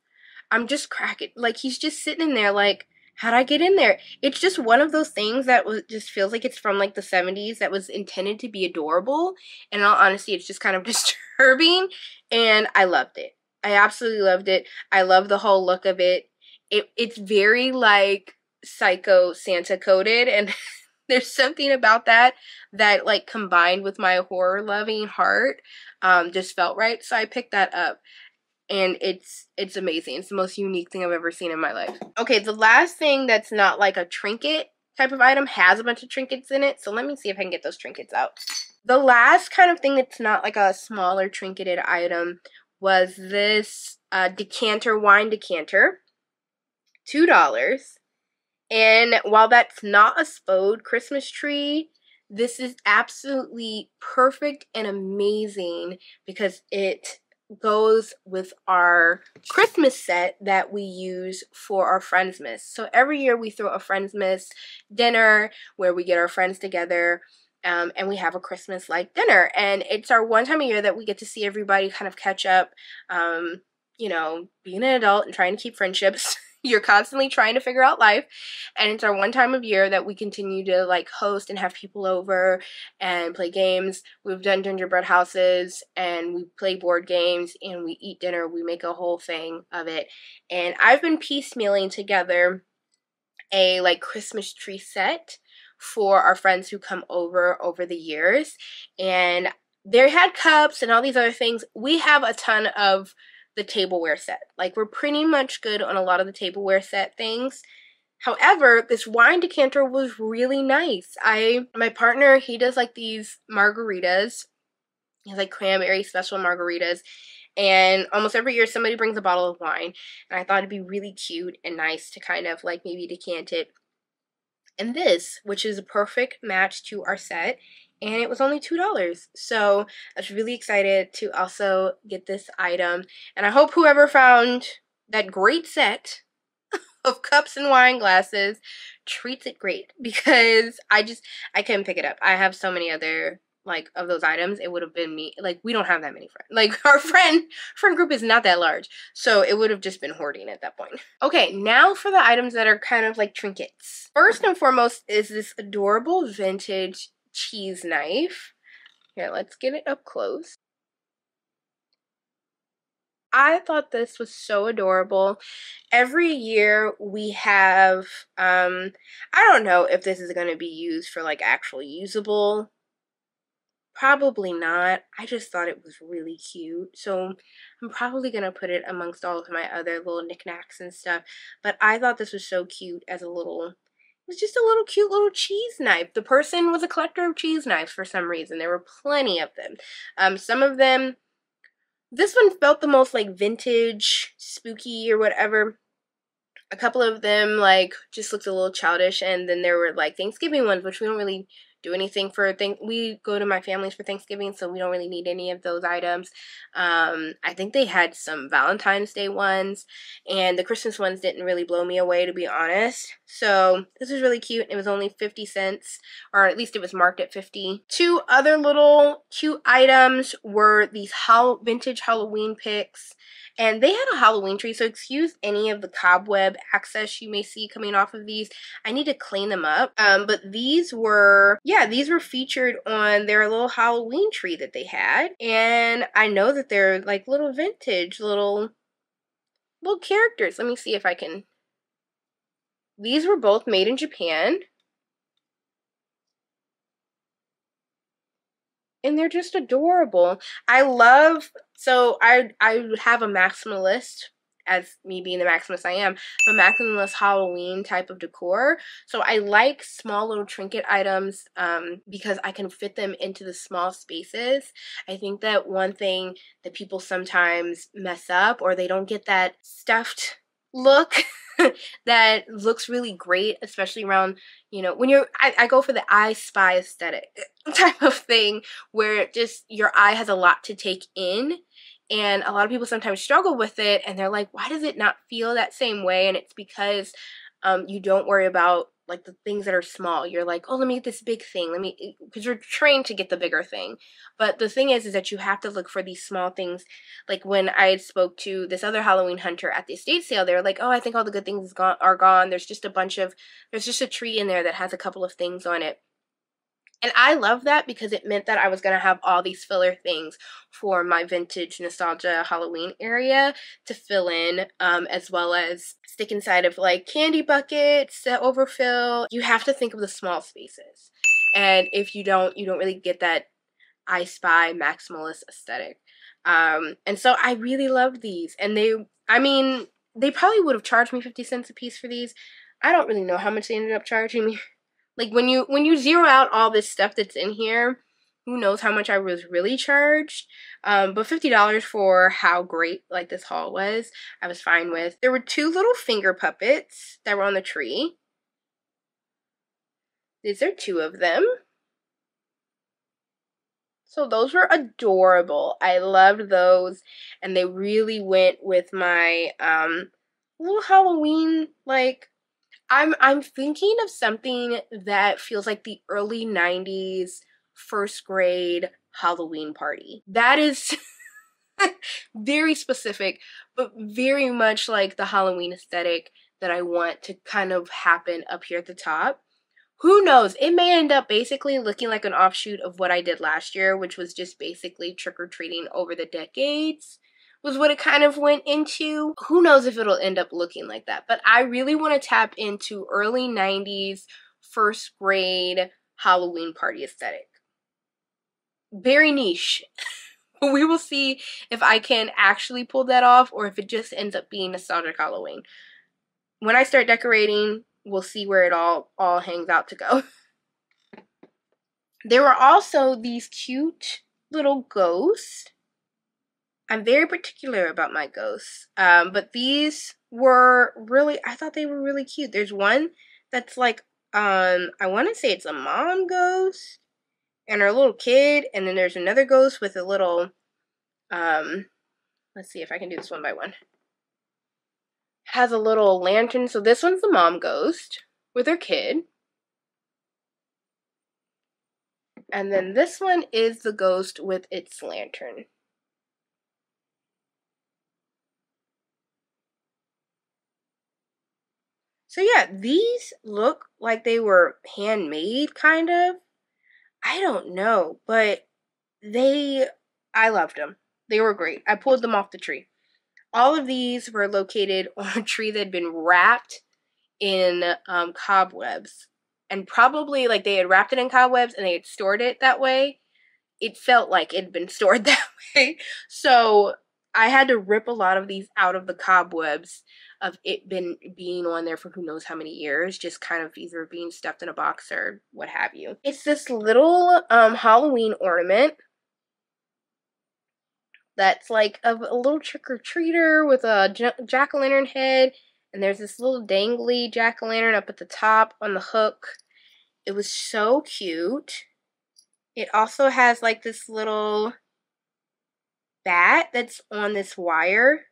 I'm just cracking. Like, he's just sitting in there like, how'd I get in there? It's just one of those things that just feels like it's from like the 70s that was intended to be adorable. And in all honesty, it's just kind of disturbing. And I loved it. I absolutely loved it. I love the whole look of it. It's very like psycho Santa coded, and there's something about that like combined with my horror loving heart just felt right. So I picked that up. And it's amazing. It's the most unique thing I've ever seen in my life. Okay, the last thing that's not like a trinket type of item has a bunch of trinkets in it. So let me see if I can get those trinkets out. The last kind of thing that's not like a smaller trinketed item was this decanter, wine decanter. $2. And while that's not a Spode Christmas tree, this is absolutely perfect and amazing because it goes with our Christmas set that we use for our Friendsmas. So every year we throw a Friendsmas dinner where we get our friends together and we have a Christmas-like dinner. And it's our one time a year that we get to see everybody kind of catch up, you know, being an adult and trying to keep friendships. You're constantly trying to figure out life, and it's our one time of year that we continue to like host and have people over and play games. We've done gingerbread houses and we play board games and we eat dinner. We make a whole thing of it. And I've been piecemealing together a like Christmas tree set for our friends who come over the years, and they had cups and all these other things. We have a ton of the tableware set. Like, we're pretty much good on a lot of the tableware set things. However, this wine decanter was really nice. My partner, he does like these margaritas. He has like cranberry special margaritas. And almost every year somebody brings a bottle of wine. And I thought it'd be really cute and nice to kind of like maybe decant it. And this, which is a perfect match to our set, and it was only $2. So I was really excited to also get this item. And I hope whoever found that great set of cups and wine glasses treats it great, because I couldn't pick it up. I have so many other like of those items. It would have been me. Like, we don't have that many friends. Like, our friend group is not that large. So it would have just been hoarding at that point. Okay, now for the items that are kind of like trinkets. First and foremost is this adorable vintage cheese knife. Here, let's get it up close. I thought this was so adorable. Every year we have, I don't know if this is going to be used for like actual usable. Probably not. I just thought it was really cute. So I'm probably going to put it amongst all of my other little knickknacks and stuff. But I thought this was so cute as a little, it was just a little cute little cheese knife. The person was a collector of cheese knives for some reason. There were plenty of them. Some of them, this one felt the most like vintage, spooky or whatever. A couple of them like just looked a little childish, and then there were like Thanksgiving ones, which we don't really do anything for. We go to my family's for Thanksgiving, so we don't really need any of those items. I think they had some Valentine's Day ones, and the Christmas ones didn't really blow me away, to be honest. So this was really cute. It was only 50 cents, or at least it was marked at 50. Two other little cute items were these vintage Halloween picks. And they had a Halloween tree, so excuse any of the cobweb access you may see coming off of these. I need to clean them up. But these were featured on their little Halloween tree that they had. And I know that they're like little vintage, little characters. Let me see if I can. These were both made in Japan. And they're just adorable. I have a maximalist, as me being the maximalist I am, a maximalist Halloween type of decor. So I like small little trinket items because I can fit them into the small spaces. I think that one thing that people sometimes mess up, or they don't get that stuffed look that looks really great, especially around, you know, when I go for the I Spy aesthetic type of thing, where just your eye has a lot to take in, and a lot of people sometimes struggle with it, and they're like, why does it not feel that same way? And it's because you don't worry about like the things that are small. You're like, oh, let me get this big thing. Because you're trained to get the bigger thing. But the thing is that you have to look for these small things. Like when I spoke to this other Halloween hunter at the estate sale, they were like, oh, I think all the good things are gone. There's just a tree in there that has a couple of things on it. And I love that because it meant that I was going to have all these filler things for my vintage nostalgia Halloween area to fill in, as well as stick inside of like candy buckets to overfill. You have to think of the small spaces. And if you don't really get that I Spy maximalist aesthetic. And so I really loved these. And they probably would have charged me 50 cents a piece for these. I don't really know how much they ended up charging me. Like, when you zero out all this stuff that's in here, who knows how much I was really charged. But $50 for how great, like, this haul was, I was fine with. There were 2 little finger puppets that were on the tree. These are 2 of them. So those were adorable. I loved those. And they really went with my, little Halloween, like, I'm thinking of something that feels like the early 90s first grade Halloween party. That is very specific, but very much like the Halloween aesthetic that I want to kind of happen up here at the top. Who knows? It may end up basically looking like an offshoot of what I did last year, which was just basically trick-or-treating over the decades. Was what it kind of went into. Who knows if it'll end up looking like that. But I really want to tap into early 90s first grade Halloween party aesthetic. Very niche. We will see if I can actually pull that off or if it just ends up being nostalgic Halloween. When I start decorating, we'll see where it all hangs out to go. There were also these cute little ghosts. I'm very particular about my ghosts. But these were really, I thought they were really cute. There's one that's like, I want to say it's a mom ghost and her little kid. And then there's another ghost with a little, let's see if I can do this one by one. Has a little lantern. So this one's the mom ghost with her kid. And then this one is the ghost with its lantern. So yeah, these look like they were handmade, kind of. I don't know, but I loved them. They were great. I pulled them off the tree. All of these were located on a tree that had been wrapped in cobwebs. And probably, like, they had wrapped it in cobwebs and they had stored it that way. It felt like it had been stored that way. So I had to rip a lot of these out of the cobwebs of it being on there for who knows how many years, just kind of either being stuffed in a box or what have you. It's this little Halloween ornament that's like a little trick-or-treater with a jack-o'-lantern head, and there's this little dangly jack-o'-lantern up at the top on the hook. It was so cute. It also has like this little bat that's on this wire.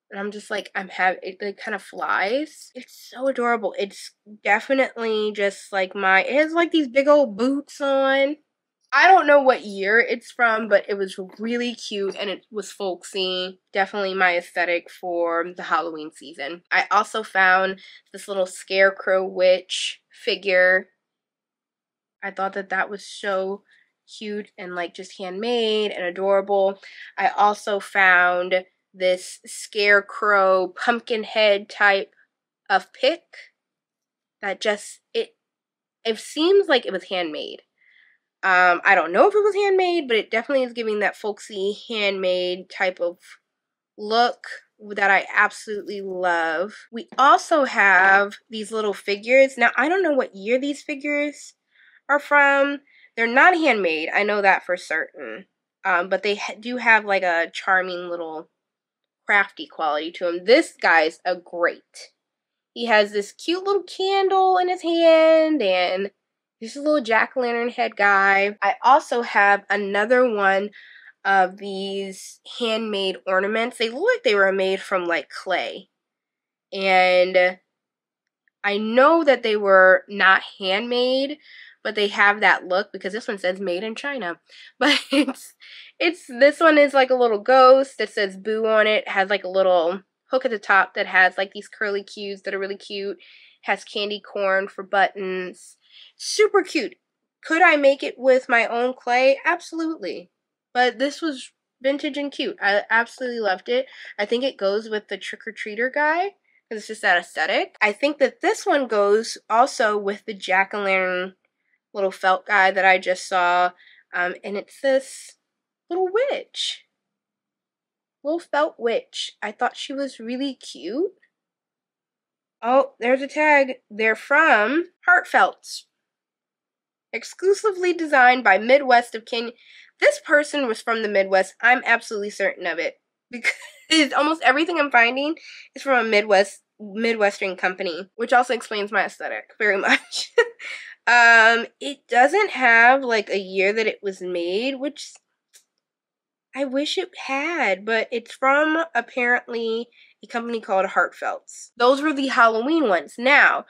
And I'm just like, it like kind of flies. It's so adorable. It's definitely just like it has like these big old boots on. I don't know what year it's from, but it was really cute and it was folksy. Definitely my aesthetic for the Halloween season. I also found this little scarecrow witch figure. I thought that was so cute and like just handmade and adorable. I also found this scarecrow pumpkin head type of pick that just, it seems like it was handmade. I don't know if it was handmade, but it definitely is giving that folksy handmade type of look that I absolutely love. We also have these little figures. Now, I don't know what year these figures are from. They're not handmade, I know that for certain. But they do have like a charming little crafty quality to him. This guy's a great. He has this cute little candle in his hand and this little jack-o'-lantern head guy. I also have another one of these handmade ornaments. They look like they were made from like clay. And I know that they were not handmade, but they have that look because this one says made in China. But this one is like a little ghost that says boo on it. Has like a little hook at the top that has like these curly cues that are really cute. Has candy corn for buttons. Super cute. Could I make it with my own clay? Absolutely. But this was vintage and cute. I absolutely loved it. I think it goes with the trick-or-treater guy because it's just that aesthetic. I think that this one goes also with the jack-o'-lantern little felt guy that I just saw. And it's this little witch. Little felt witch. I thought she was really cute. Oh, there's a tag. They're from Heartfelts. Exclusively designed by Midwest of Kenya. This person was from the Midwest. I'm absolutely certain of it. Because almost everything I'm finding is from a Midwestern company. Which also explains my aesthetic very much. It doesn't have like a year that it was made, which I wish it had, but it's from apparently a company called Heartfelts. Those were the Halloween ones. Now,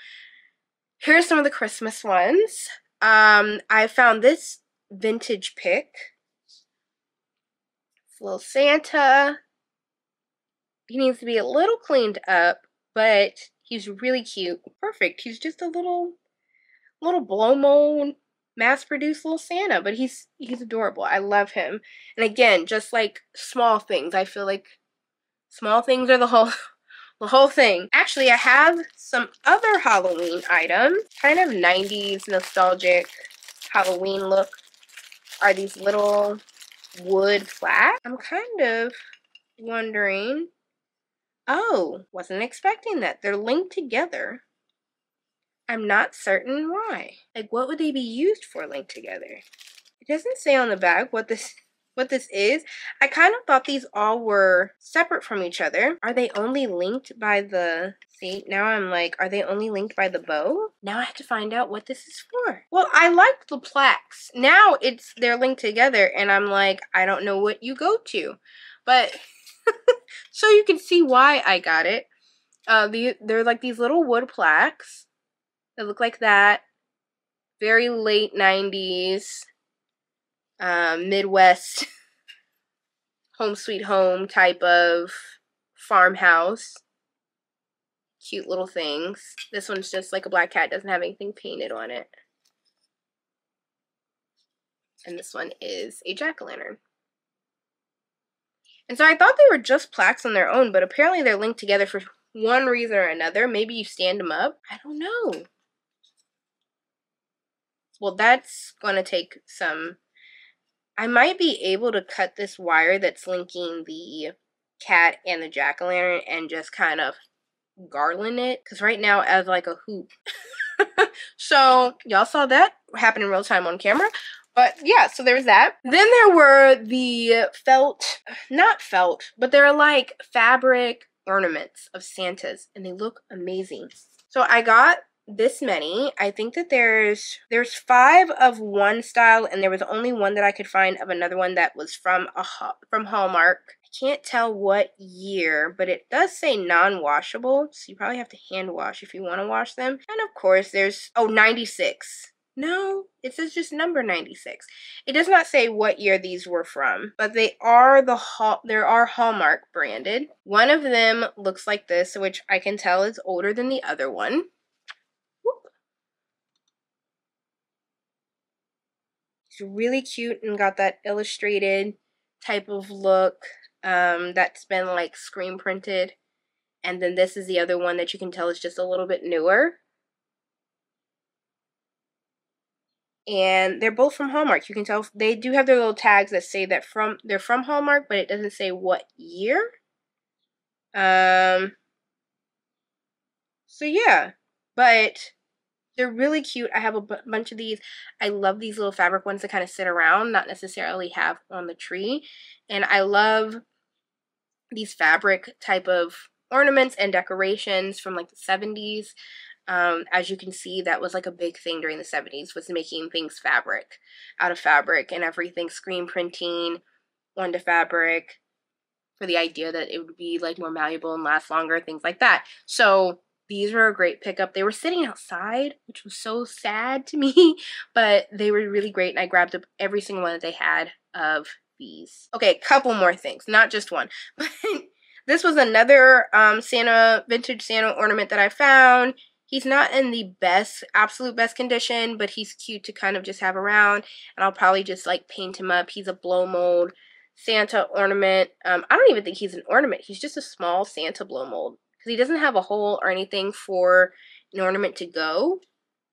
here's some of the Christmas ones. I found this vintage pic. It's a little Santa. He needs to be a little cleaned up, but he's really cute. Perfect. He's just a little blow mold, mass-produced little Santa, but he's adorable. I love him. And again, just like small things, I feel like small things are the whole thing. Actually, I have some other Halloween items. Kind of 90s nostalgic Halloween look are these little wood plaques. I'm kind of wondering. Oh, wasn't expecting that. They're linked together. I'm not certain why. Like, what would they be used for linked together? It doesn't say on the back what this is. I kind of thought these all were separate from each other. Are they only linked by the... See, now I'm like, are they only linked by the bow? Now I have to find out what this is for. Well, I liked the plaques. Now they're linked together and I'm like, I don't know what you go to. But, so you can see why I got it. They're like these little wood plaques. They look like that. Very late 90s. Midwest home sweet home type of farmhouse. Cute little things. This one's just like a black cat, doesn't have anything painted on it. And this one is a jack-o'-lantern. And so I thought they were just plaques on their own, but apparently they're linked together for one reason or another. Maybe you stand them up. I don't know. Well, that's going to take some... I might be able to cut this wire that's linking the cat and the jack-o'-lantern and just kind of garland it. Because right now I have like a hoop. So, y'all saw that happen in real time on camera. But yeah, so there's that. Then there were the not felt, but they're like fabric ornaments of Santas. And they look amazing. So I got this many. I think that there's 5 of one style, and there was only one that I could find of another one that was from Hallmark. I can't tell what year, but it does say non-washable, so you probably have to hand wash if you want to wash them. And of course there's 96. No, it says just number 96. It does not say what year these were from, but they are Hallmark branded. One of them looks like this, which I can tell is older than the other one. It's really cute and got that illustrated type of look that's been like screen printed. And then this is the other one that you can tell is just a little bit newer. And they're both from Hallmark. You can tell they do have their little tags that say that they're from Hallmark, but it doesn't say what year. So yeah, but they're really cute. I have a bunch of these. I love these little fabric ones that kind of sit around, not necessarily have on the tree. And I love these fabric type of ornaments and decorations from like the 70s. As you can see, that was like a big thing during the 70s, was making things out of fabric and everything, screen printing onto fabric for the idea that it would be like more malleable and last longer, things like that. So these were a great pickup. They were sitting outside, which was so sad to me, but they were really great, and I grabbed up every single one that they had of these. Okay, a couple more things, not just one. But this was another vintage Santa ornament that I found. He's not in the best, absolute best condition, but he's cute to kind of just have around, and I'll probably just like paint him up. He's a blow mold Santa ornament. I don't even think he's an ornament. He's just a small Santa blow mold, because he doesn't have a hole or anything for an ornament to go,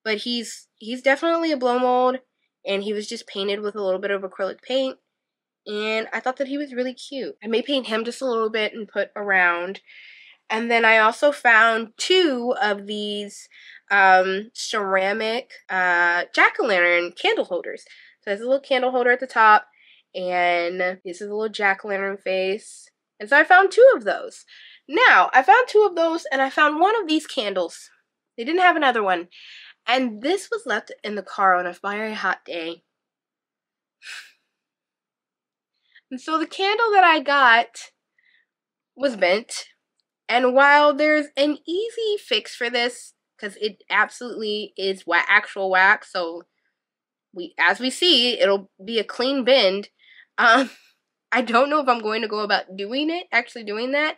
but he's definitely a blow mold, and he was just painted with a little bit of acrylic paint, and I thought that he was really cute. I may paint him just a little bit and put around. And then I also found 2 of these ceramic jack-o'-lantern candle holders. So there's a little candle holder at the top, and this is a little jack-o'-lantern face. And so I found 2 of those. Now, I found 2 of those, and I found one of these candles. They didn't have another one. And this was left in the car on a very hot day. And so the candle that I got was bent. And while there's an easy fix for this, because it absolutely is actual wax, so as we see, it'll be a clean bend. I don't know if I'm going to go about actually doing that.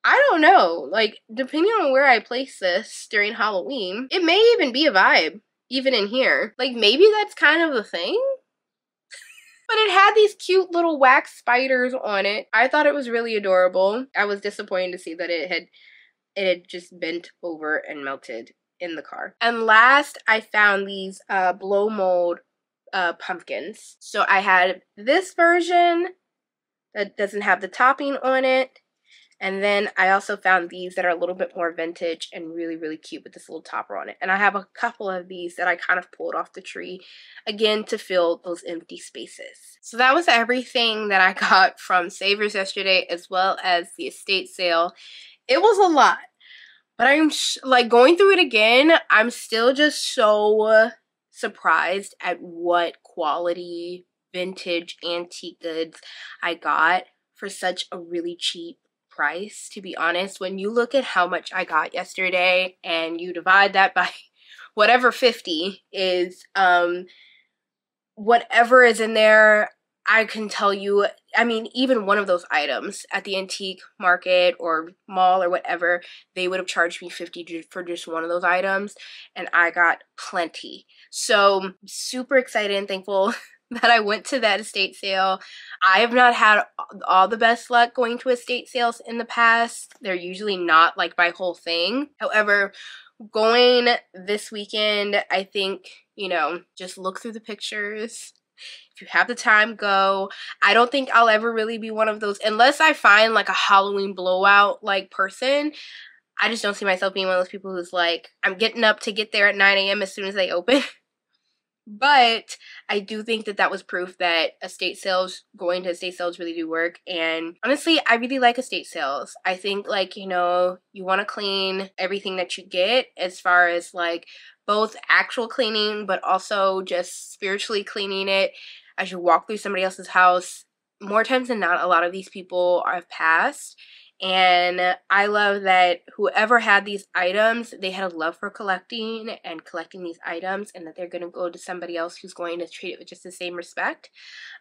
I don't know. Like, depending on where I place this during Halloween, it may even be a vibe, even in here. Like, maybe that's kind of the thing? But it had these cute little wax spiders on it. I thought it was really adorable. I was disappointed to see that it had just bent over and melted in the car. And last, I found these blow mold pumpkins. So I had this version that doesn't have the topping on it. And then I also found these that are a little bit more vintage and really, really cute with this little topper on it. And I have a couple of these that I kind of pulled off the tree, again, to fill those empty spaces. So that was everything that I got from Savers yesterday, as well as the estate sale. It was a lot, but I'm like going through it again, I'm still just so surprised at what quality vintage antique goods I got for such a really cheap price. To be honest, when you look at how much I got yesterday and you divide that by whatever 50 is, whatever is in there, I can tell you, I mean, even one of those items at the antique market or mall or whatever, they would have charged me $50 for just one of those items, and I got plenty. So super excited and thankful that I went to that estate sale. I have not had all the best luck going to estate sales in the past. They're usually not like my whole thing. However, going this weekend, I think, you know, just look through the pictures. If you have the time, go. I don't think I'll ever really be one of those, unless I find like a Halloween blowout like person. I just don't see myself being one of those people who's like, I'm getting up to get there at 9 a.m. as soon as they open. But I do think that that was proof that going to estate sales really do work. And honestly, I really like estate sales. I think, like, you know, you want to clean everything that you get, as far as like both actual cleaning, but also just spiritually cleaning it as you walk through somebody else's house. More times than not, a lot of these people have passed. And I love that whoever had these items, they had a love for collecting these items, and that they're going to go to somebody else who's going to treat it with just the same respect.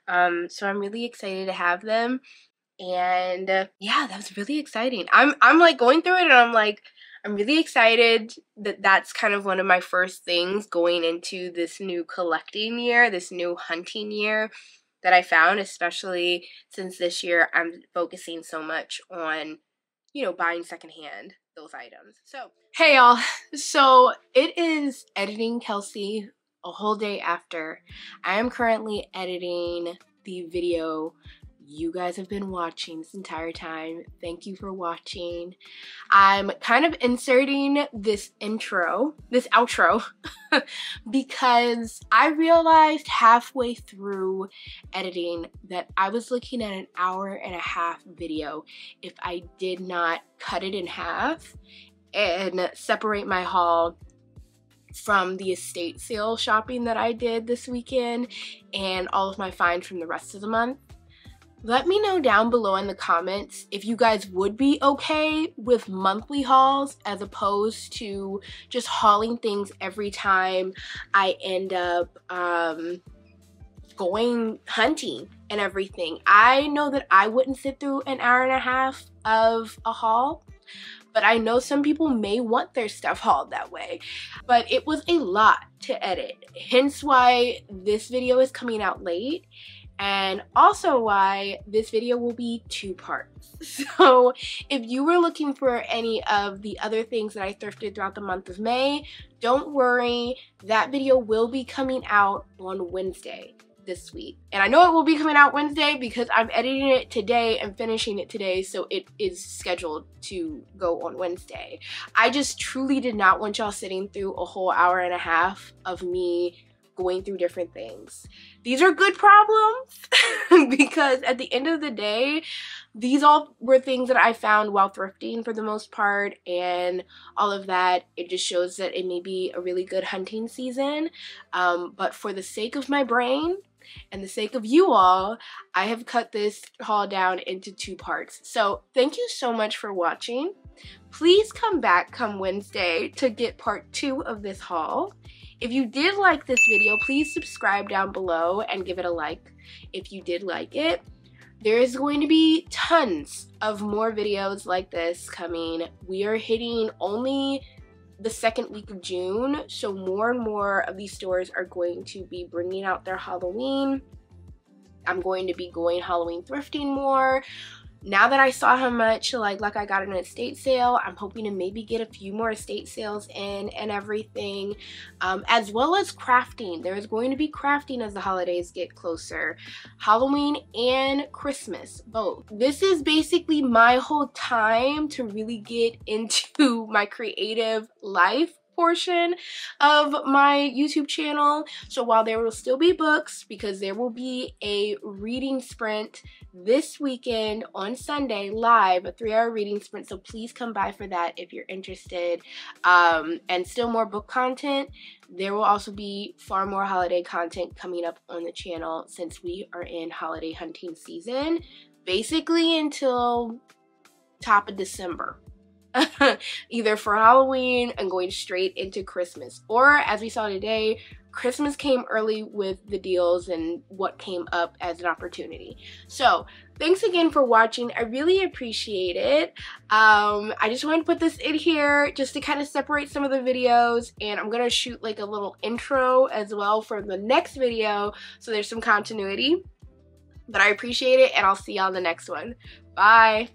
So I'm really excited to have them. And yeah, that was really exciting. I'm like going through it, and I'm like, I'm really excited that that's kind of one of my first things going into this new collecting year, this new hunting year that I found, especially since this year I'm focusing so much on, you know, buying secondhand those items. So, hey y'all, so it is editing Kelsey a whole day after. I am currently editing the video you guys have been watching this entire time. Thank you for watching. I'm kind of inserting this outro, because I realized halfway through editing that I was looking at an 1.5-hour video if I did not cut it in half and separate my haul from the estate sale shopping that I did this weekend and all of my finds from the rest of the month. Let me know down below in the comments if you guys would be okay with monthly hauls as opposed to just hauling things every time I end up going hunting and everything. I know that I wouldn't sit through an hour and a half of a haul, but I know some people may want their stuff hauled that way. But it was a lot to edit, hence why this video is coming out late, and also why this video will be 2 parts. So if you were looking for any of the other things that I thrifted throughout the month of May, don't worry, that video will be coming out on Wednesday this week. And I know it will be coming out Wednesday because I'm editing it today and finishing it today, so it is scheduled to go on Wednesday. I just truly did not want y'all sitting through a whole hour and a half of me going through different things. These are good problems because at the end of the day, these all were things that I found while thrifting for the most part, and all of that. It just shows that it may be a really good hunting season, but for the sake of my brain and the sake of you all, I have cut this haul down into 2 parts. So thank you so much for watching. Please come back come Wednesday to get part 2 of this haul. If you did like this video, please subscribe down below and give it a like if you did like it. There is going to be tons of more videos like this coming. We are hitting only the 2nd week of June, so more and more of these stores are going to be bringing out their Halloween. I'm going to be going Halloween thrifting more. Now that I saw how much like I got an estate sale, I'm hoping to maybe get a few more estate sales in and everything, as well as crafting. There is going to be crafting as the holidays get closer. Halloween and Christmas, both. This is basically my whole time to really get into my creative life portion of my YouTube channel. So while there will still be books, because there will be a reading sprint this weekend on Sunday live, a 3-hour reading sprint, so please come by for that if you're interested, and still more book content. There will also be far more holiday content coming up on the channel since we are in holiday hunting season basically until top of December. Either for Halloween and going straight into Christmas, or as we saw today, Christmas came early with the deals and what came up as an opportunity. So thanks again for watching. I really appreciate it. I just wanted to put this in here just to kind of separate some of the videos, and I'm gonna shoot like a little intro as well for the next video so there's some continuity. But I appreciate it, and I'll see y'all in the next one. Bye.